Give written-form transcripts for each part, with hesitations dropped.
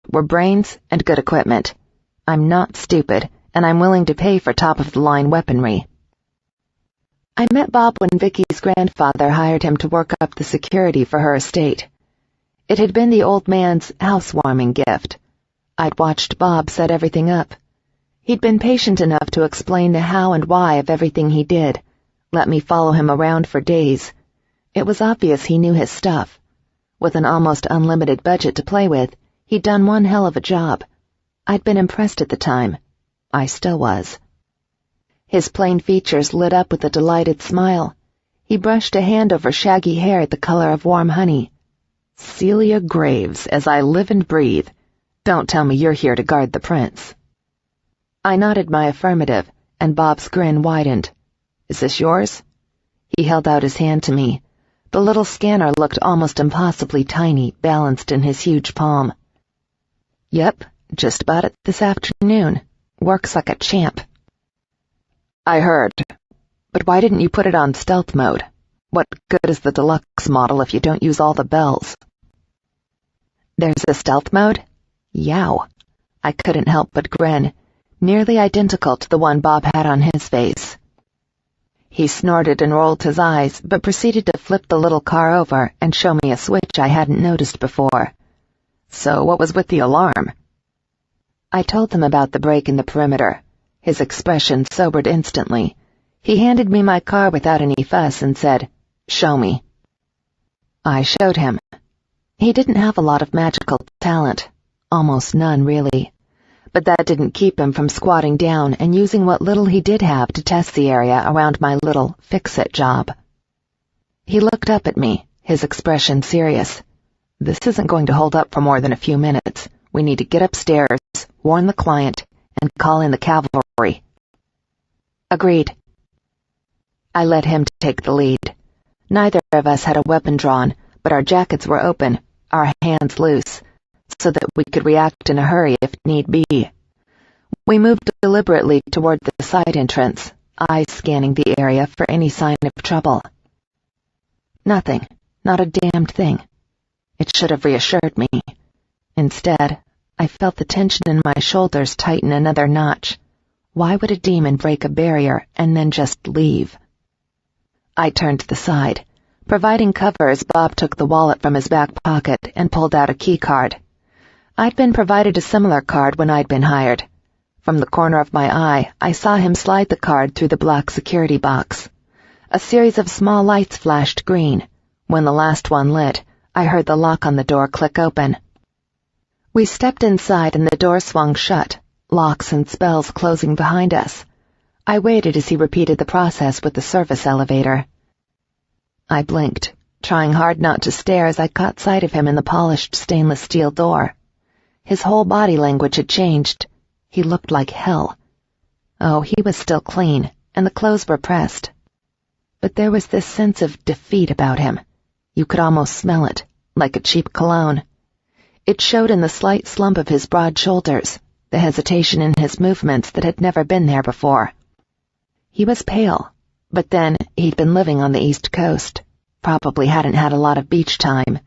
were brains and good equipment. I'm not stupid, and I'm willing to pay for top-of-the-line weaponry. I met Bob when Vicky's grandfather hired him to work up the security for her estate. It had been the old man's housewarming gift. I'd watched Bob set everything up. He'd been patient enough to explain the how and why of everything he did, let me follow him around for days. It was obvious he knew his stuff. With an almost unlimited budget to play with, he'd done one hell of a job. I'd been impressed at the time. I still was. His plain features lit up with a delighted smile. He brushed a hand over shaggy hair the color of warm honey. "Celia Graves, as I live and breathe. Don't tell me you're here to guard the prince." I nodded my affirmative, and Bob's grin widened. "Is this yours?" He held out his hand to me. The little scanner looked almost impossibly tiny, balanced in his huge palm. "Yep, just bought it this afternoon. Works like a champ." "I heard. But why didn't you put it on stealth mode? What good is the deluxe model if you don't use all the bells?" "There's a stealth mode? Yow." I couldn't help but grin, nearly identical to the one Bob had on his face. He snorted and rolled his eyes, but proceeded to flip the little car over and show me a switch I hadn't noticed before. "So what was with the alarm?" I told him about the break in the perimeter. His expression sobered instantly. He handed me my car without any fuss and said, "Show me." I showed him. He didn't have a lot of magical talent, almost none really, but that didn't keep him from squatting down and using what little he did have to test the area around my little fix-it job. He looked up at me, his expression serious. "This isn't going to hold up for more than a few minutes. We need to get upstairs, warn the client, and call in the cavalry." Agreed. I let him take the lead. Neither of us had a weapon drawn, but our jackets were open, our hands loose, so that we could react in a hurry if need be. We moved deliberately toward the side entrance, eyes scanning the area for any sign of trouble. Nothing, not a damned thing. It should have reassured me. Instead, I felt the tension in my shoulders tighten another notch. Why would a demon break a barrier and then just leave? I turned to the side. Providing cover as Bob took the wallet from his back pocket and pulled out a key card. I'd been provided a similar card when I'd been hired. From the corner of my eye, I saw him slide the card through the black security box. A series of small lights flashed green. When the last one lit, I heard the lock on the door click open. We stepped inside and the door swung shut, locks and spells closing behind us. I waited as he repeated the process with the service elevator. I blinked, trying hard not to stare as I caught sight of him in the polished stainless steel door. His whole body language had changed. He looked like hell. Oh, he was still clean, and the clothes were pressed. But there was this sense of defeat about him. You could almost smell it, like a cheap cologne. It showed in the slight slump of his broad shoulders, the hesitation in his movements that had never been there before. He was pale, but then he'd been living on the East Coast. Probably hadn't had a lot of beach time.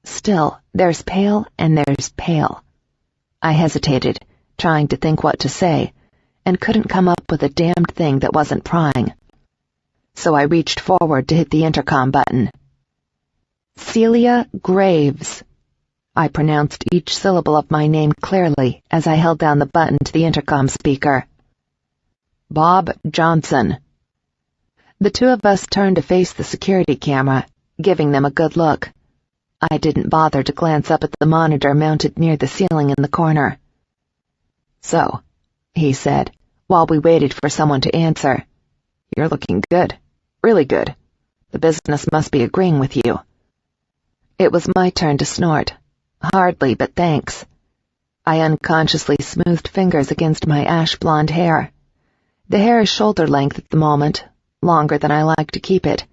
Still, there's pale and there's pale. I hesitated, trying to think what to say, and couldn't come up with a damned thing that wasn't prying. So I reached forward to hit the intercom button. "Celia Graves." I pronounced each syllable of my name clearly as I held down the button to the intercom speaker. "Bob Johnson." The two of us turned to face the security camera, giving them a good look. I didn't bother to glance up at the monitor mounted near the ceiling in the corner. "So," he said, while we waited for someone to answer, "you're looking good. Really good. The business must be agreeing with you." It was my turn to snort. Hardly, but thanks. I unconsciously smoothed fingers against my ash-blonde hair. The hair is shoulder length at the moment, longer than I like to keep it.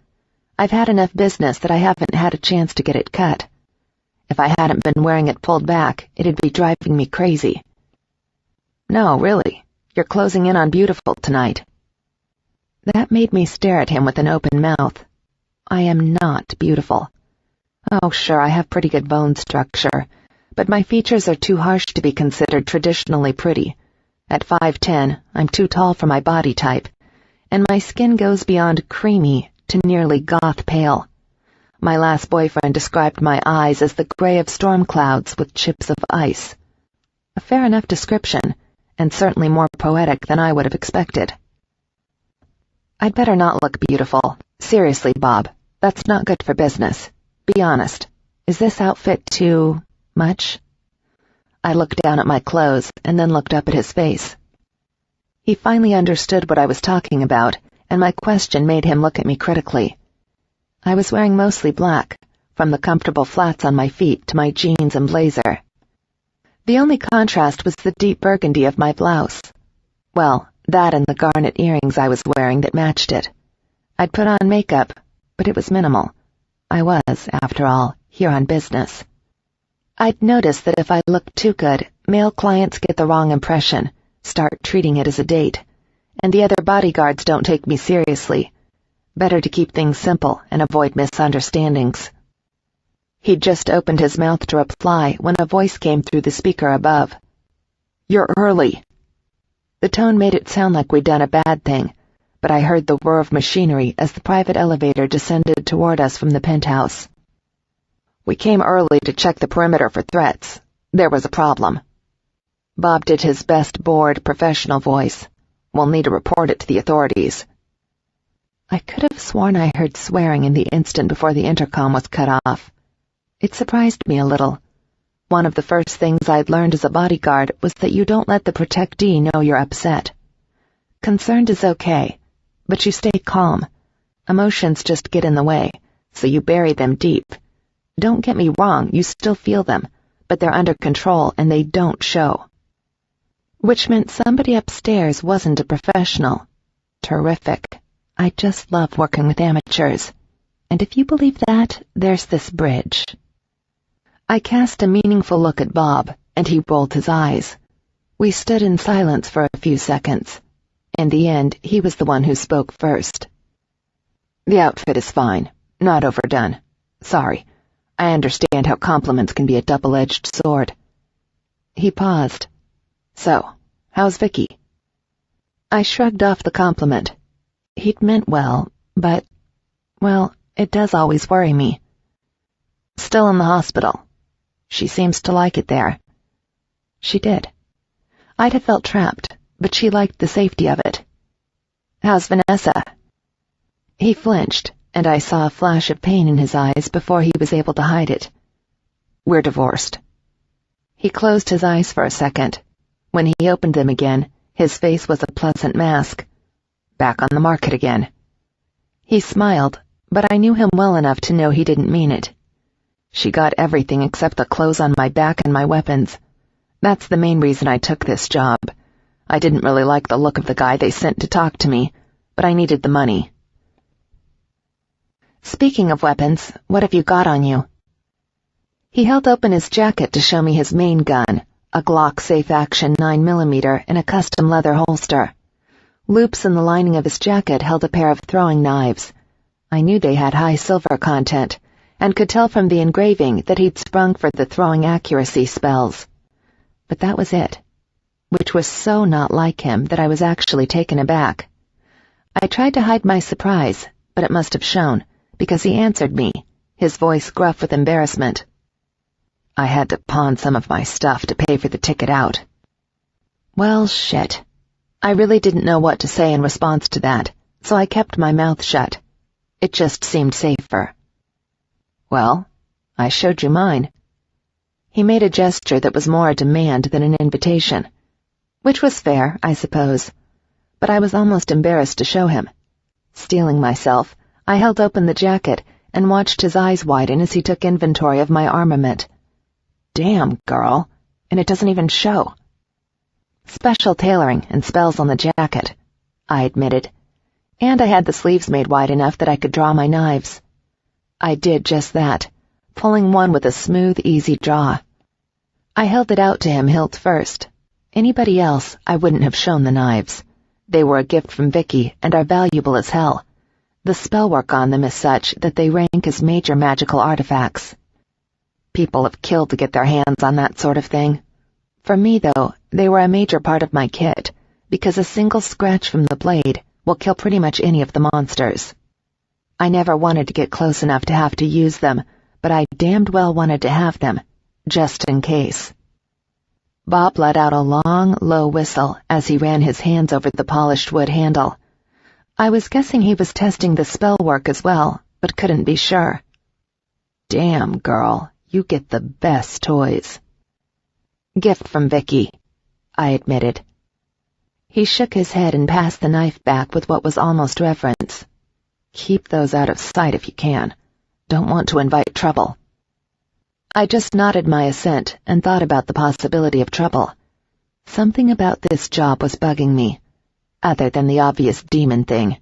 I've had enough business that I haven't had a chance to get it cut. If I hadn't been wearing it pulled back, it'd be driving me crazy. "No, really, you're closing in on beautiful tonight." That made me stare at him with an open mouth. I am not beautiful. Oh, sure, I have pretty good bone structure, but my features are too harsh to be considered traditionally pretty. At 5'10", I'm too tall for my body type, and my skin goes beyond creamy to nearly goth pale. My last boyfriend described my eyes as the gray of storm clouds with chips of ice. A fair enough description, and certainly more poetic than I would have expected. I'd better not look beautiful. Seriously, Bob, that's not good for business. Be honest. Is this outfit too much? I looked down at my clothes and then looked up at his face. He finally understood what I was talking about, and my question made him look at me critically. I was wearing mostly black, from the comfortable flats on my feet to my jeans and blazer. The only contrast was the deep burgundy of my blouse. Well, that and the garnet earrings I was wearing that matched it. I'd put on makeup, but it was minimal. I was, after all, here on business. I'd noticed that if I looked too good, male clients get the wrong impression, start treating it as a date, and the other bodyguards don't take me seriously. Better to keep things simple and avoid misunderstandings. He'd just opened his mouth to reply when a voice came through the speaker above. "You're early." The tone made it sound like we'd done a bad thing, but I heard the whir of machinery as the private elevator descended toward us from the penthouse. "We came early to check the perimeter for threats. There was a problem." Bob did his best bored, professional voice. "We'll need to report it to the authorities." I could have sworn I heard swearing in the instant before the intercom was cut off. It surprised me a little. One of the first things I'd learned as a bodyguard was that you don't let the protectee know you're upset. Concerned is okay, but you stay calm. Emotions just get in the way, so you bury them deep. Don't get me wrong, you still feel them, but they're under control and they don't show. Which meant somebody upstairs wasn't a professional. Terrific. I just love working with amateurs. And if you believe that, there's this bridge. I cast a meaningful look at Bob, and he rolled his eyes. We stood in silence for a few seconds. In the end, he was the one who spoke first. "The outfit is fine. Not overdone. Sorry. I understand how compliments can be a double-edged sword." He paused. "So, how's Vicky?" I shrugged off the compliment. He'd meant well, but, well, it does always worry me. "Still in the hospital. She seems to like it there." She did. I'd have felt trapped, but she liked the safety of it. "How's Vanessa?" He flinched, and I saw a flash of pain in his eyes before he was able to hide it. "We're divorced." He closed his eyes for a second. When he opened them again, his face was a pleasant mask. "Back on the market again." He smiled, but I knew him well enough to know he didn't mean it. "She got everything except the clothes on my back and my weapons. That's the main reason I took this job. I didn't really like the look of the guy they sent to talk to me, but I needed the money." "Speaking of weapons, what have you got on you?" He held open his jacket to show me his main gun, a Glock safe-action 9mm in a custom leather holster. Loops in the lining of his jacket held a pair of throwing knives. I knew they had high silver content, and could tell from the engraving that he'd sprung for the throwing accuracy spells. But that was it, which was so not like him that I was actually taken aback. I tried to hide my surprise, but it must have shown, because he answered me, his voice gruff with embarrassment. "I had to pawn some of my stuff to pay for the ticket out." Well, shit. I really didn't know what to say in response to that, so I kept my mouth shut. It just seemed safer. "Well, I showed you mine." He made a gesture that was more a demand than an invitation, which was fair, I suppose, but I was almost embarrassed to show him. Steeling myself, I held open the jacket and watched his eyes widen as he took inventory of my armament. "Damn, girl, and it doesn't even show." "Special tailoring and spells on the jacket," I admitted, and I had the sleeves made wide enough that I could draw my knives. I did just that, pulling one with a smooth, easy draw. I held it out to him hilt first. Anybody else, I wouldn't have shown the knives. They were a gift from Vicky and are valuable as hell. The spell work on them is such that they rank as major magical artifacts. People have killed to get their hands on that sort of thing. For me, though, they were a major part of my kit, because a single scratch from the blade will kill pretty much any of the monsters. I never wanted to get close enough to have to use them, but I damned well wanted to have them, just in case. Bob let out a long, low whistle as he ran his hands over the polished wood handle. I was guessing he was testing the spell work as well, but couldn't be sure. Damn, girl, you get the best toys. Gift from Vicky, I admitted. He shook his head and passed the knife back with what was almost reverence. Keep those out of sight if you can. Don't want to invite trouble. I just nodded my assent and thought about the possibility of trouble. Something about this job was bugging me, other than the obvious demon thing.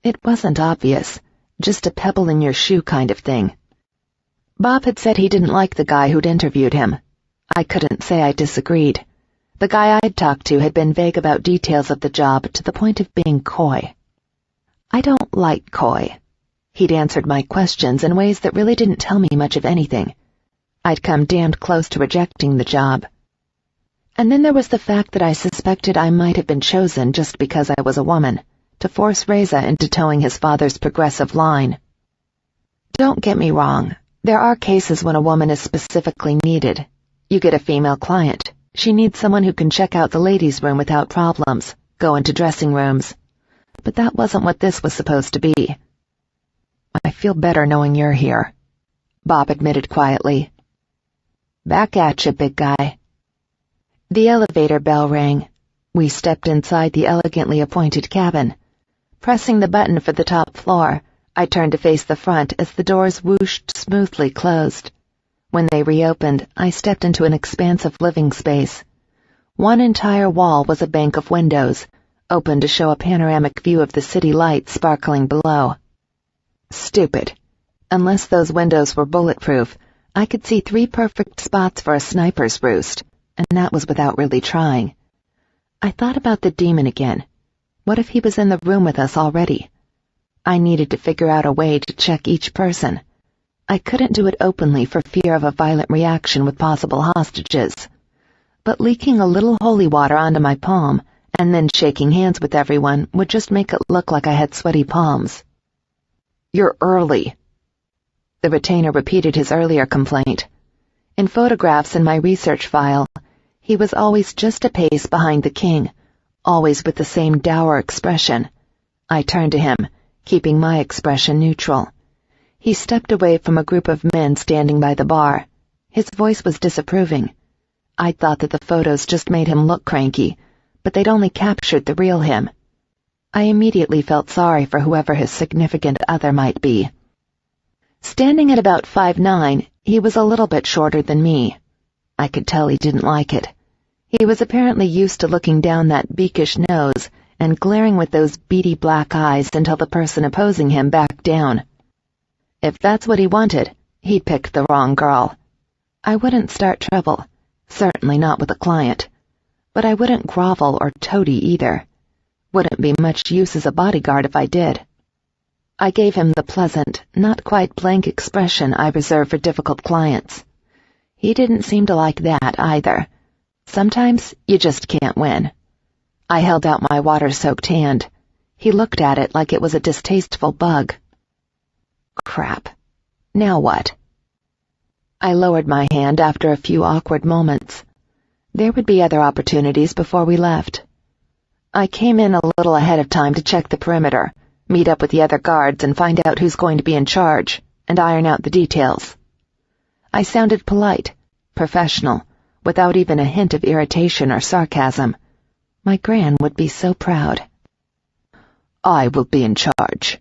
It wasn't obvious, just a pebble in your shoe kind of thing. Bob had said he didn't like the guy who'd interviewed him. I couldn't say I disagreed. The guy I'd talked to had been vague about details of the job to the point of being coy. I don't like coy. He'd answered my questions in ways that really didn't tell me much of anything. I'd come damned close to rejecting the job. And then there was the fact that I suspected I might have been chosen just because I was a woman, to force Reza into towing his father's progressive line. Don't get me wrong, there are cases when a woman is specifically needed. You get a female client. She needs someone who can check out the ladies' room without problems, go into dressing rooms. But that wasn't what this was supposed to be. I feel better knowing you're here, Bob admitted quietly. Back at you, big guy. The elevator bell rang. We stepped inside the elegantly appointed cabin. Pressing the button for the top floor, I turned to face the front as the doors whooshed smoothly closed. When they reopened, I stepped into an expansive living space. One entire wall was a bank of windows, open to show a panoramic view of the city lights sparkling below. Stupid. Unless those windows were bulletproof, I could see 3 perfect spots for a sniper's roost, and that was without really trying. I thought about the demon again. What if he was in the room with us already? I needed to figure out a way to check each person. I couldn't do it openly for fear of a violent reaction with possible hostages. But leaking a little holy water onto my palm and then shaking hands with everyone would just make it look like I had sweaty palms. You're early. The retainer repeated his earlier complaint. In photographs in my research file, he was always just a pace behind the king, always with the same dour expression. I turned to him, keeping my expression neutral. He stepped away from a group of men standing by the bar. His voice was disapproving. I thought that the photos just made him look cranky, but they'd only captured the real him. I immediately felt sorry for whoever his significant other might be. Standing at about 5'9", he was a little bit shorter than me. I could tell he didn't like it. He was apparently used to looking down that beakish nose and glaring with those beady black eyes until the person opposing him backed down. If that's what he wanted, he'd picked the wrong girl. I wouldn't start trouble, certainly not with a client. But I wouldn't grovel or toady either. Wouldn't be much use as a bodyguard if I did. I gave him the pleasant, not quite blank expression I reserve for difficult clients. He didn't seem to like that either. Sometimes you just can't win. I held out my water-soaked hand. He looked at it like it was a distasteful bug. Crap. Now what? I lowered my hand after a few awkward moments. There would be other opportunities before we left. I came in a little ahead of time to check the perimeter, meet up with the other guards and find out who's going to be in charge, and iron out the details. I sounded polite, professional, without even a hint of irritation or sarcasm. My Gran would be so proud. I will be in charge.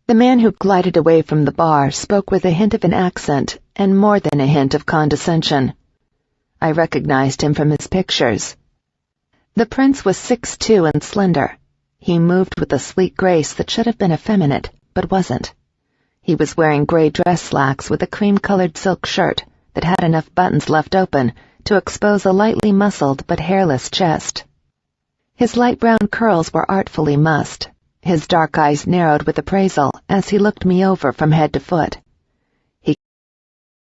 The man who glided away from the bar spoke with a hint of an accent and more than a hint of condescension. I recognized him from his pictures. The prince was 6'2" and slender. He moved with a sleek grace that should have been effeminate, but wasn't. He was wearing gray dress slacks with a cream-colored silk shirt that had enough buttons left open to expose a lightly muscled but hairless chest. His light brown curls were artfully mussed. His dark eyes narrowed with appraisal as he looked me over from head to foot.